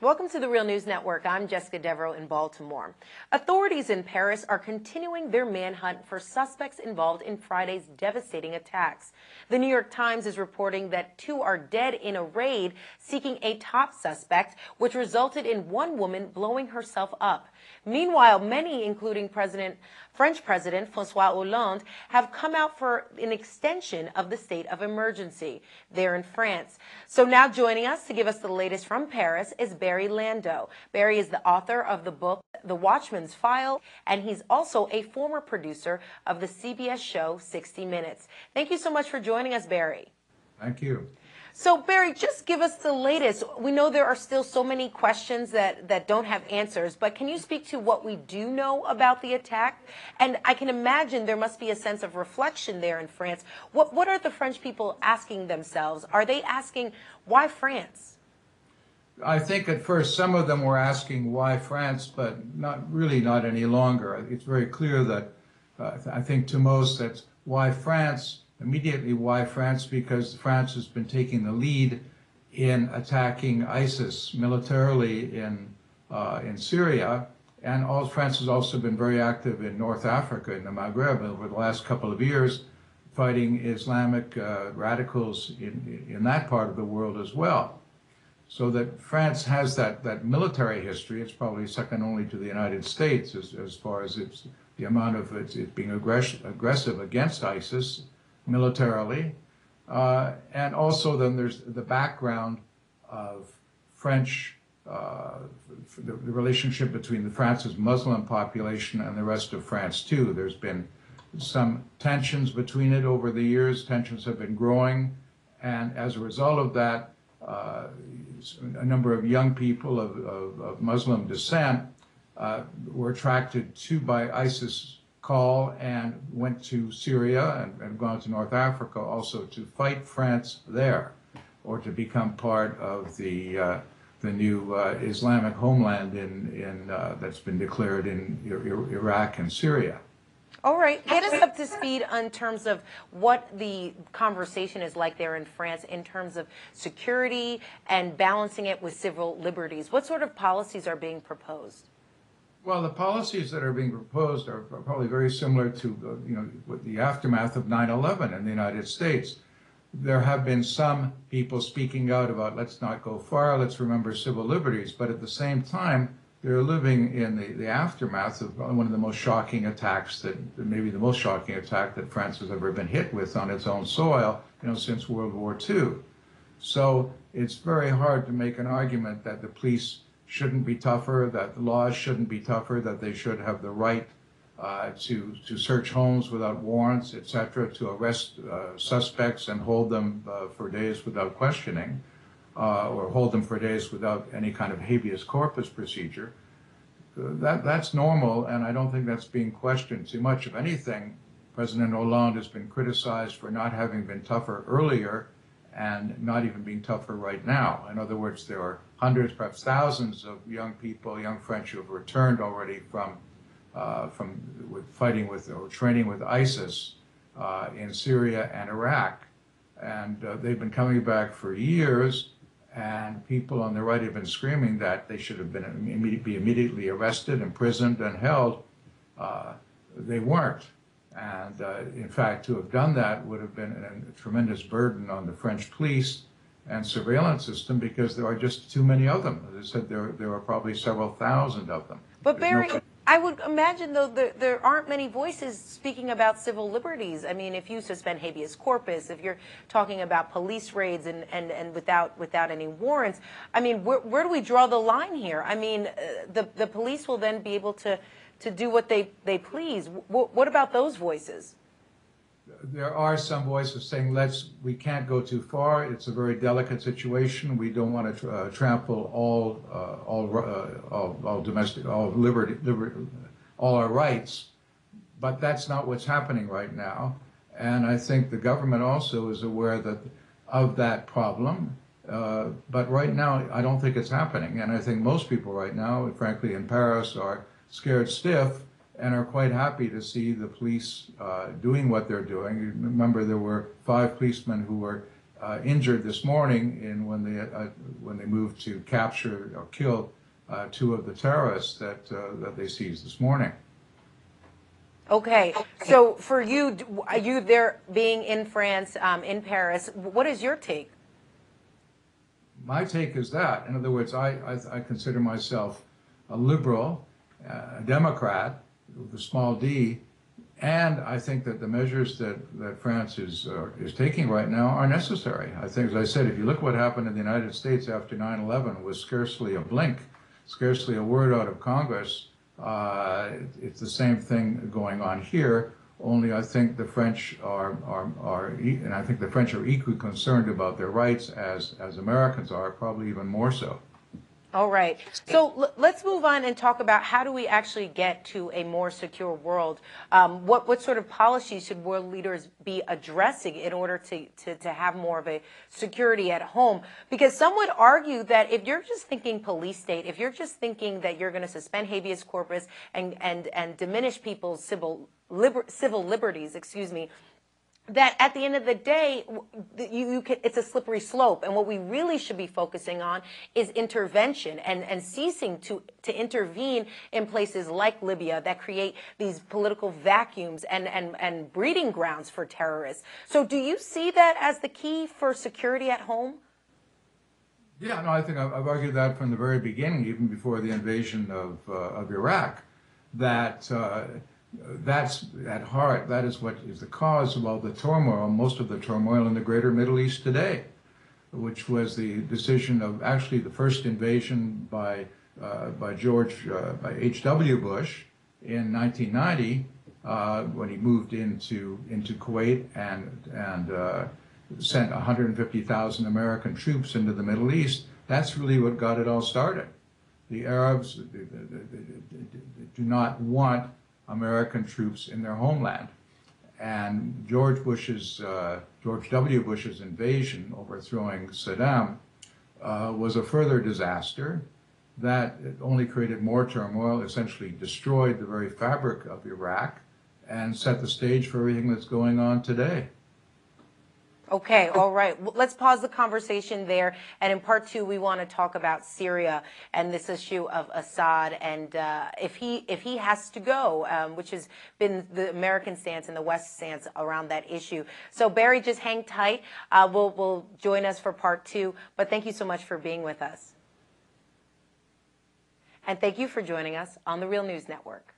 Welcome to the Real News Network. I'm Jessica Devereaux in Baltimore. Authorities in Paris are continuing their manhunt for suspects involved in Friday's devastating attacks. The New York Times is reporting that 2 are dead in a raid seeking a top suspect, which resulted in one woman blowing herself up. Meanwhile, many, including French President François Hollande, have come out for an extension of the state of emergency there in France. So now joining us to give us the latest from Paris is Barry Lando. Barry is the author of the book, The Watchman's File, and he's also a former producer of the CBS show 60 Minutes. Thank you so much for joining us, Barry. Thank you. So, Barry, just give us the latest. We know there are still so many questions that don't have answers, but can you speak to what we do know about the attack? And I can imagine there must be a sense of reflection there in France. What are the French people asking themselves? Are they asking, why France? I think at first some of them were asking why France, but not any longer. It's very clear that I think to most that's why France. Immediately, why France? Because France has been taking the lead in attacking ISIS militarily in Syria, and France has also been very active in North Africa, in the Maghreb, over the last couple of years, fighting Islamic radicals in that part of the world as well. So that France has that military history. It's probably second only to the United States as far as the amount of it being aggressive against ISIS militarily, and also then there's the background of French, the relationship between France's Muslim population and the rest of France too. There's been some tensions between it over the years. Tensions have been growing, and as a result of that, a number of young people of Muslim descent were attracted by ISIS call and went to Syria and gone to North Africa also to fight France there, or to become part of the new Islamic homeland that's been declared in Iraq and Syria. All right, get us up to speed in terms of what the conversation is like there in France in terms of security and balancing it with civil liberties. What sort of policies are being proposed? Well, the policies that are being proposed are probably very similar to with the aftermath of 9/11 in the United States. There have been some people speaking out about let's not go far, let's remember civil liberties, but at the same time, they're living in the aftermath of one of the most shocking attacks maybe the most shocking attack that France has ever been hit with on its own soil, since World War II. So it's very hard to make an argument that the police shouldn't be tougher, that the laws shouldn't be tougher, that they should have the right to search homes without warrants, etc., to arrest suspects and hold them for days without questioning, or hold them for days without any kind of habeas corpus procedure. That's normal, and I don't think that's being questioned too much. If anything, President Hollande has been criticized for not having been tougher earlier and not even being tougher right now. In other words, there are hundreds, perhaps thousands of young people, young French who have returned already from fighting with or training with ISIS in Syria and Iraq. And they've been coming back for years, and people on the right have been screaming that they should have been be immediately arrested, imprisoned, and held. They weren't. And in fact, to have done that would have been a tremendous burden on the French police and surveillance system, because there are just too many of them. As I said, there are probably several thousand of them. But Barry, I would imagine, though, there aren't many voices speaking about civil liberties. I mean, if you suspend habeas corpus, if you're talking about police raids and without any warrants, I mean, where do we draw the line here? I mean, the police will then be able to do what they please. What about those voices? There are some voices saying we can't go too far. It's a very delicate situation. We don't want to trample all our rights. But that's not what's happening right now. And I think the government also is aware of that problem. But right now, I don't think it's happening. And I think most people right now, frankly, in Paris, are scared stiff and are quite happy to see the police doing what they're doing. Remember, there were 5 policemen who were injured this morning when they moved to capture or kill two of the terrorists that they seized this morning. Okay, so for you there being in France, in Paris, what is your take? My take is that, in other words, I consider myself a liberal, a Democrat with a small d, and I think that the measures that France is taking right now are necessary. I think, as I said, if you look what happened in the United States after 9/11, was scarcely a blink, scarcely a word out of Congress. It's the same thing going on here, only I think the French and I think the French are equally concerned about their rights as Americans are, probably even more so. All right. So let's move on and talk about how do we actually get to a more secure world? What sort of policies should world leaders be addressing in order to have more of a security at home? Because some would argue that if you're just thinking police state, if you're just thinking that you're going to suspend habeas corpus and diminish people's civil liberties, excuse me, that at the end of the day, it's a slippery slope. And what we really should be focusing on is intervention and ceasing to intervene in places like Libya that create these political vacuums and breeding grounds for terrorists. So do you see that as the key for security at home? Yeah, no, I think I've argued that from the very beginning, even before the invasion of Iraq, that that's at heart, that is what is the cause of all the turmoil, most of the turmoil in the greater Middle East today, which was the decision of actually the first invasion by H.W. Bush in 1990, when he moved into Kuwait and sent 150,000 American troops into the Middle East. That's really what got it all started. The Arabs do not want American troops in their homeland. And George W. Bush's invasion, overthrowing Saddam, was a further disaster that only created more turmoil, essentially destroyed the very fabric of Iraq, and set the stage for everything that's going on today. Okay, all right. Well, let's pause the conversation there. And in part two, we want to talk about Syria and this issue of Assad and if he has to go, which has been the American stance and the West stance around that issue. So Barry, just hang tight. Will join us for part two. But thank you so much for being with us. And thank you for joining us on the Real News Network.